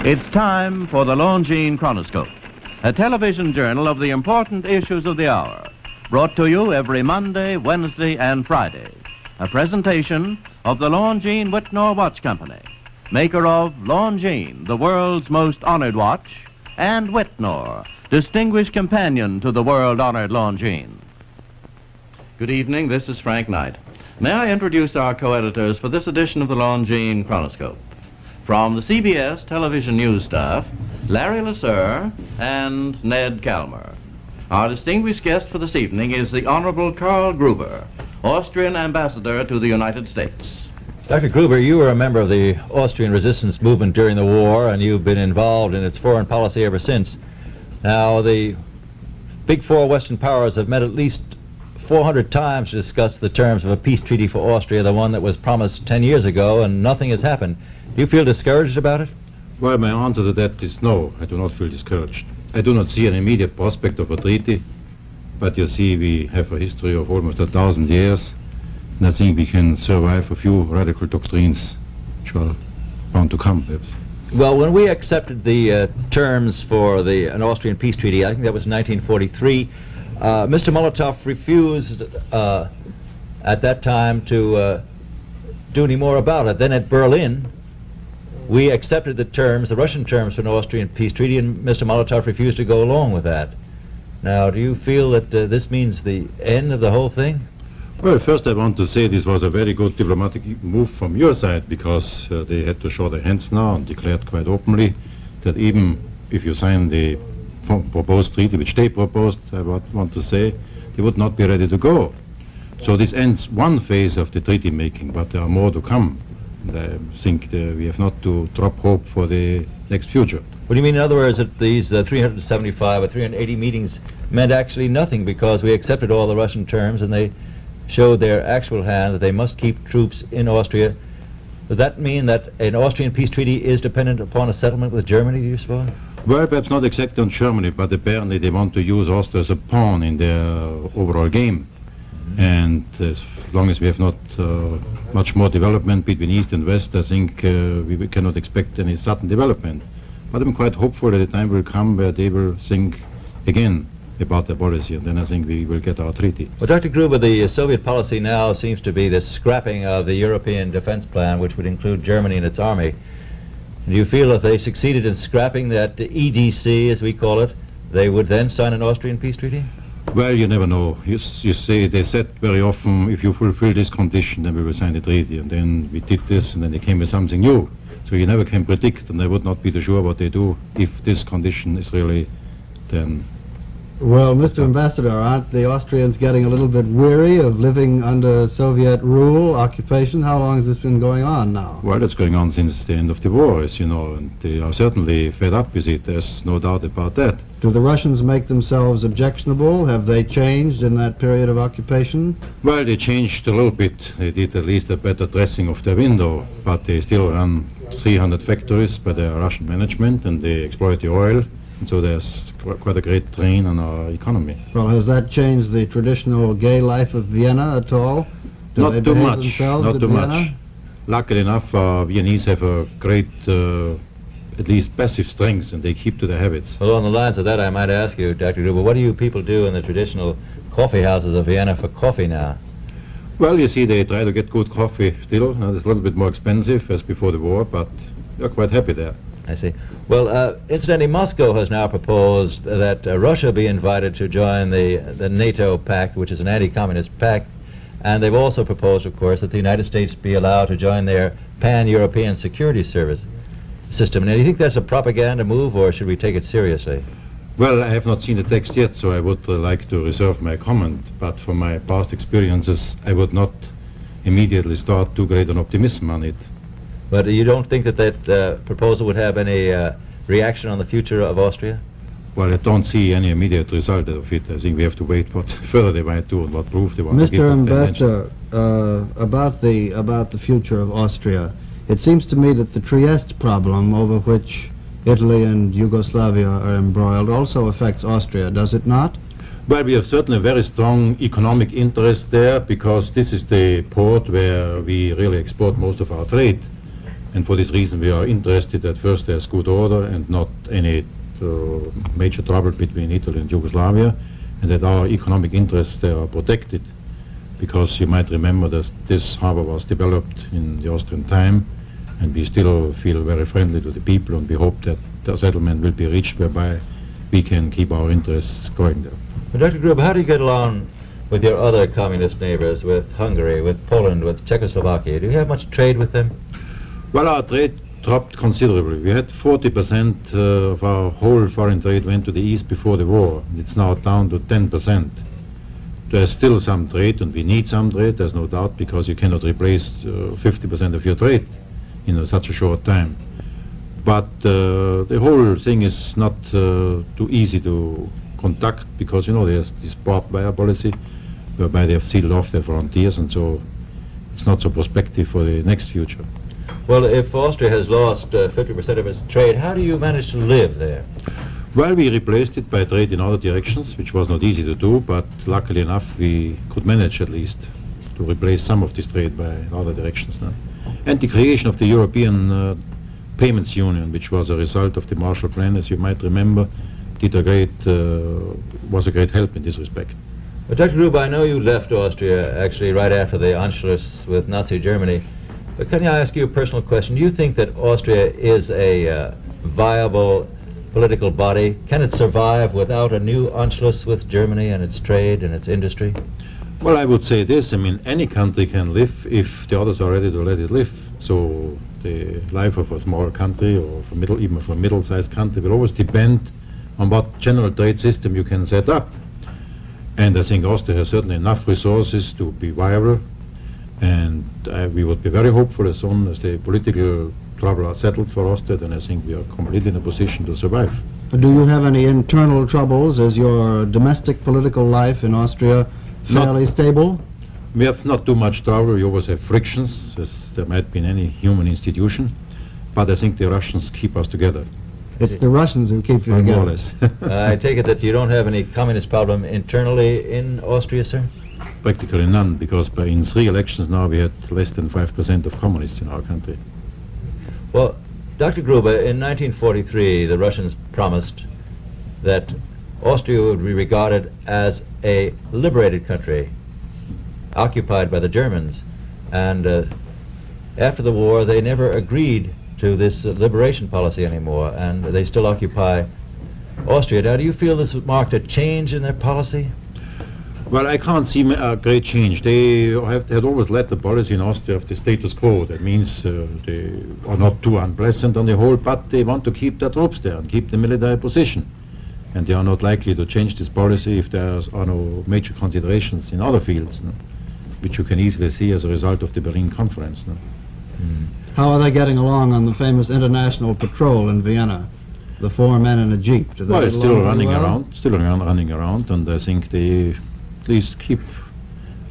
It's time for the Longines Chronoscope, a television journal of the important issues of the hour, brought to you every Monday, Wednesday, and Friday. A presentation of the Longines Whitnor Watch Company, maker of Longines, the world's most honored watch, and Whitnor, distinguished companion to the world-honored Longines. Good evening, this is Frank Knight. May I introduce our co-editors for this edition of the Longines Chronoscope? From the CBS television news staff, Larry Lasser and Ned Calmer. Our distinguished guest for this evening is the Honorable Karl Gruber, Austrian ambassador to the United States. Dr. Gruber, you were a member of the Austrian resistance movement during the war, and you've been involved in its foreign policy ever since. Now, the big four Western powers have met at least 400 times to discuss the terms of a peace treaty for Austria, the one that was promised 10 years ago, and nothing has happened. Do you feel discouraged about it? Well, my answer to that is no, I do not feel discouraged. I do not see an immediate prospect of a treaty, but you see, we have a history of almost 1,000 years, and I think we can survive a few radical doctrines which are bound to come, perhaps. Well, when we accepted the terms for an Austrian peace treaty, I think that was 1943, Mr. Molotov refused at that time to do any more about it. Then at Berlin, we accepted the terms, the Russian terms for an Austrian peace treaty, and Mr. Molotov refused to go along with that. Now, do you feel that this means the end of the whole thing? Well, first I want to say this was a very good diplomatic move from your side, because they had to show their hands now and declared quite openly that even if you sign the proposed treaty, which they proposed, I want to say, they would not be ready to go. So this ends one phase of the treaty making, but there are more to come. And I think we have not to drop hope for the next future. What do you mean, in other words, that these 375 or 380 meetings meant actually nothing because we accepted all the Russian terms and they showed their actual hand that they must keep troops in Austria? Does that mean that an Austrian peace treaty is dependent upon a settlement with Germany, do you suppose? Well, perhaps not exactly on Germany, but apparently they want to use Austria as a pawn in their overall game. And as long as we have not much more development between East and West, I think we cannot expect any sudden development. But I'm quite hopeful that the time will come where they will think again about their policy, and then I think we will get our treaty. Well, Dr. Gruber, the Soviet policy now seems to be the scrapping of the European defense plan, which would include Germany and its army. Do you feel if they succeeded in scrapping that EDC, as we call it, they would then sign an Austrian peace treaty? Well, you never know. You say, they said very often, if you fulfill this condition, then we will sign the treaty. And then we did this, and then they came with something new. So you never can predict, and I would not be too sure what they do if this condition is really then... Well, Mr. Ambassador, aren't the Austrians getting a little bit weary of living under Soviet rule, occupation? How long has this been going on now? Well, it's going on since the end of the war, as you know, and they are certainly fed up with it. There's no doubt about that. Do the Russians make themselves objectionable? Have they changed in that period of occupation? Well, they changed a little bit. They did at least a better dressing of their window, but they still run 300 factories by their Russian management, and they exploit the oil. And so there's quite a great drain on our economy. Well, has that changed the traditional gay life of Vienna at all? Not too much. Not too much. Luckily enough, Viennese have a great, at least passive strength, and they keep to their habits. Well, on the lines of that, I might ask you, Dr. Gruber, what do you people do in the traditional coffee houses of Vienna for coffee now? Well, you see, they try to get good coffee still. It's a little bit more expensive as before the war, but we're quite happy there. I see. Well, incidentally, Moscow has now proposed that Russia be invited to join the NATO pact, which is an anti-communist pact, and they've also proposed, of course, that the United States be allowed to join their pan-European security service system. Now, do you think that's a propaganda move, or should we take it seriously? Well, I have not seen the text yet, so I would like to reserve my comment, but from my past experiences, I would not immediately start too great an optimism on it. But you don't think that that proposal would have any reaction on the future of Austria? Well, I don't see any immediate result of it. I think we have to wait what further they might do and what proof they want to give. Mr. Ambassador, about the future of Austria, it seems to me that the Trieste problem, over which Italy and Yugoslavia are embroiled, also affects Austria, does it not? Well, we have certainly a very strong economic interest there, because this is the port where we really export most of our trade. And for this reason we are interested that first there's good order and not any major trouble between Italy and Yugoslavia, and that our economic interests they are protected, because you might remember that this harbor was developed in the Austrian time, and we still feel very friendly to the people, and we hope that the settlement will be reached whereby we can keep our interests going there. But Dr. Gruber, how do you get along with your other communist neighbors, with Hungary, with Poland, with Czechoslovakia? Do you have much trade with them? Well, our trade dropped considerably. We had 40% of our whole foreign trade went to the east before the war. It's now down to 10%. There's still some trade, and we need some trade, there's no doubt, because you cannot replace 50% of your trade in such a short time. But the whole thing is not too easy to conduct, because, you know, there's this barbed wire policy whereby they have sealed off their frontiers, and so it's not so prospective for the next future. Well, if Austria has lost 50% of its trade, how do you manage to live there? Well, we replaced it by trade in other directions, which was not easy to do, but luckily enough we could manage at least to replace some of this trade by other directions now. And the creation of the European Payments Union, which was a result of the Marshall Plan, as you might remember, was a great help in this respect. Well, Dr. Gruber, I know you left Austria actually right after the Anschluss with Nazi Germany. But can I ask you a personal question? Do you think that Austria is a viable political body? Can it survive without a new Anschluss with Germany and its trade and its industry? Well, I would say this. I mean, any country can live if the others are ready to let it live. So the life of a small country, or even for a middle-sized country, will always depend on what general trade system you can set up. And I think Austria has certainly enough resources to be viable. And we would be very hopeful as soon as the political trouble are settled for Austria, then I think we are completely in a position to survive. Do you have any internal troubles? Is your domestic political life in Austria fairly stable? We have not too much trouble. We always have frictions, as there might be in any human institution, but I think the Russians keep us together. It's the Russians who keep you together. More or less. I take it that you don't have any communist problem internally in Austria, sir? Practically none, because in 3 elections now we had less than 5% of communists in our country. Well, Dr. Gruber, in 1943 the Russians promised that Austria would be regarded as a liberated country, occupied by the Germans, and after the war they never agreed to this liberation policy anymore, and they still occupy Austria. Now, do you feel this marked a change in their policy? Well, I can't see a great change. They had always led the policy in Austria of the status quo. That means they are not too unpleasant on the whole, but they want to keep their troops there and keep the military position. And they are not likely to change this policy if there are no major considerations in other fields, no? Which you can easily see as a result of the Berlin Conference. No? How are they getting along on the famous international patrol in Vienna? The 4 men in a jeep. Do they Well, get it's still along running well? around, running around, and I think they at least keep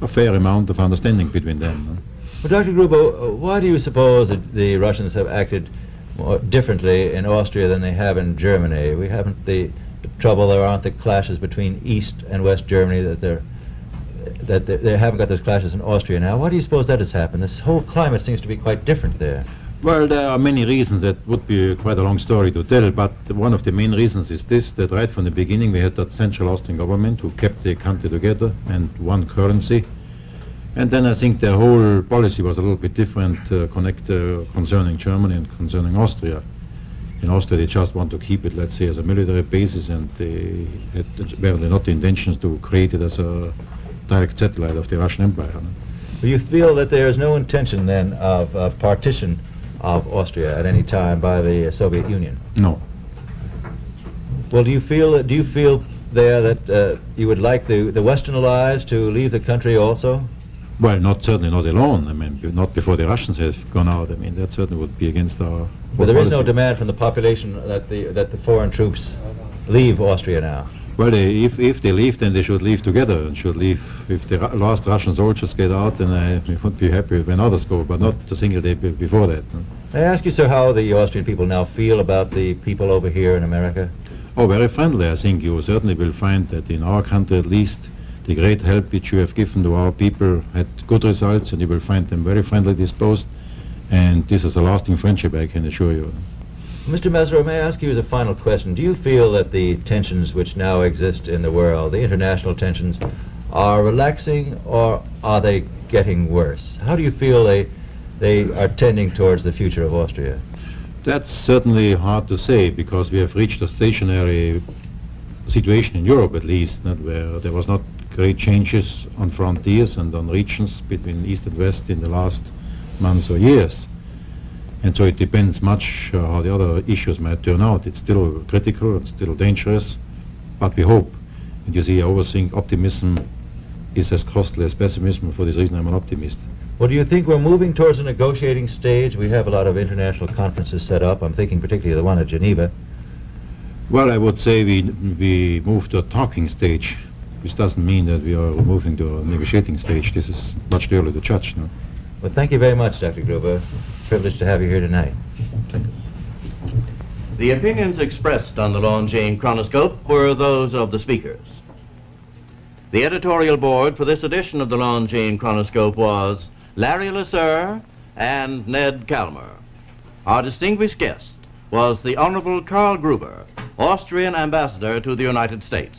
a fair amount of understanding between them. No? Well, Dr. Gruber, why do you suppose that the Russians have acted more differently in Austria than they have in Germany? We haven't the trouble, there aren't the clashes between East and West Germany, that they haven't got those clashes in Austria now. Why do you suppose that has happened? This whole climate seems to be quite different there. Well, there are many reasons. That would be quite a long story to tell, but one of the main reasons is this, that right from the beginning we had that central Austrian government who kept the country together and one currency. And then I think their whole policy was a little bit different concerning Germany and concerning Austria. In Austria they just want to keep it, let's say, as a military basis, and they had apparently not the intentions to create it as a direct satellite of the Russian Empire. No? Do you feel that there is no intention then of partition of Austria at any time by the Soviet Union? No. Well, do you feel there that you would like the Western allies to leave the country also? Well, certainly not alone. I mean, not before the Russians have gone out. I mean, that certainly would be against our But there is no policy. demand from the population that the foreign troops leave Austria now. Well, if they leave, then they should leave together, and should leave. If the last Russian soldiers get out, then I would be happy when others go, but not a single day before that. No? May I ask you, sir, how the Austrian people now feel about the people over here in America? Oh, very friendly. I think you certainly will find that in our country at least, the great help which you have given to our people had good results, and you will find them very friendly disposed. And this is a lasting friendship, I can assure you. Mr. Mesereau, may I ask you as a final question, do you feel that the tensions which now exist in the world, the international tensions, are relaxing or are they getting worse? How do you feel they are tending towards the future of Austria? That's certainly hard to say, because we have reached a stationary situation in Europe, at least, where there was not great changes on frontiers and on regions between East and West in the last months or years. And so it depends much how the other issues might turn out. It's still critical, it's still dangerous, but we hope. And you see, I always think optimism is as costly as pessimism. For this reason, I'm an optimist. Well, do you think we're moving towards a negotiating stage? We have a lot of international conferences set up. I'm thinking particularly the one at Geneva. Well, I would say we move to a talking stage, which doesn't mean that we are moving to a negotiating stage. This is much too early to judge. No? Well, thank you very much, Dr. Gruber. Privileged to have you here tonight. Thank you. The opinions expressed on the Longines Chronoscope were those of the speakers. The editorial board for this edition of the Longines Chronoscope was Larry Lasser and Ned Calmer. Our distinguished guest was the Honorable Karl Gruber, Austrian ambassador to the United States.